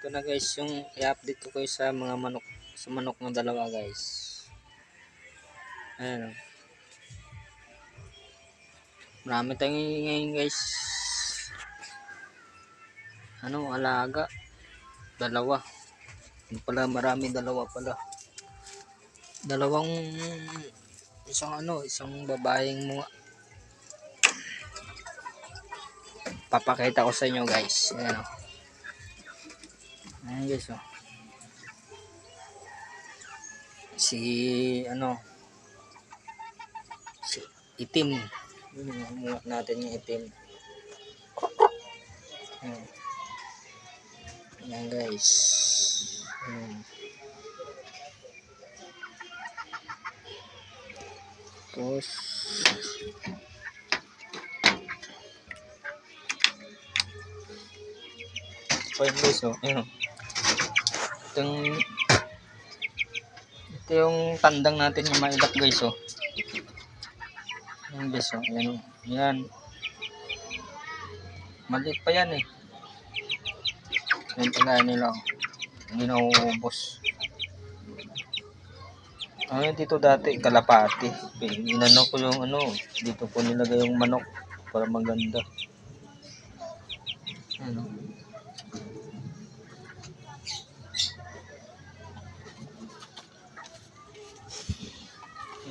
Ito na guys, yung i-update ko kayo sa mga manok, sa manok ng dalawa guys. Ayan o. Marami tayong ngayon guys. Alaga. Dalawa. Yung pala marami, dalawa pala. Isang babaeng mga. Papakita ko sa inyo guys. Ayan o. Ayan guys o. Si itim. Humuha natin yung itim. Ayan guys. Tapos ayan guys o. Ayan o. Ito yung tandang natin yung mailap guys o. Ayan guys o. Ayan o. Ayan. Maliit pa yan eh. Ayan pala nila o. Hindi na uubos. Dito dati kalapati. Inano ko yung dito po nilagay yung manok para maganda.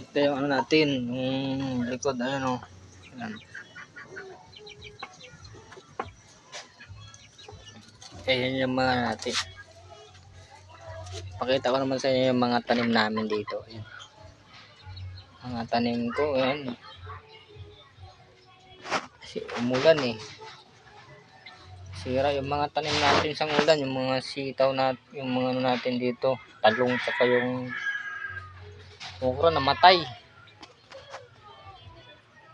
Ito yung natin, yung likod, ayan. Ayan yung mga natin. Pakita ko naman sa inyo yung mga tanim namin dito. Ayan. Mga tanim ko, ayan. Kasi umulan eh. Sira yung mga tanim natin sa ulan, yung mga sitaw natin, yung mga natin dito, talong tsaka yung okra namatay.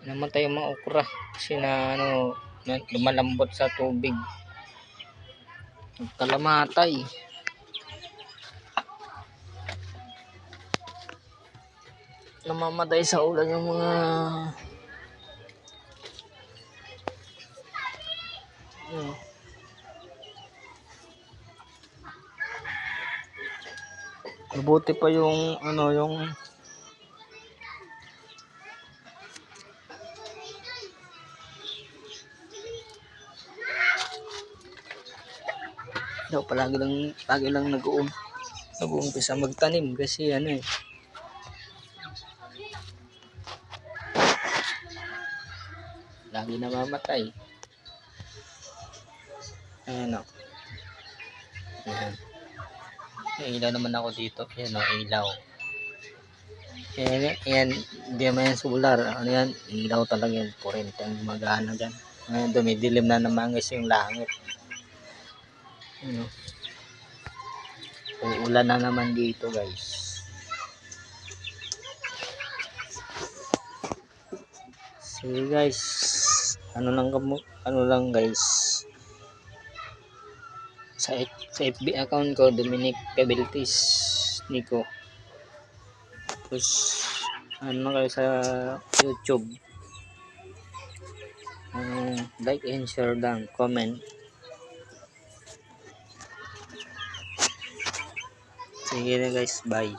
Namatay yung mga okra kasi lumalambot sa tubig. Kalamatay. Namamatay sa ulan yung mga mabuti pa yung palagi lang nag-uumpisa magtanim kasi lagi namamatay. Ayan o. Ayan. May ilaw naman ako dito. Ayan o, ilaw. Ayan, hindi naman yan solar. Yan, ilaw talaga yan. Kurente ang magana dyan. Ayan, dumidilim na naman guys yung langit. Uulan na naman dito guys. Sige guys. Ano lang guys. Sa FB account ko, Dominic Pebeltis Nico. Tapos kayo sa YouTube. Like and share lang, comment. Sige na guys, bye.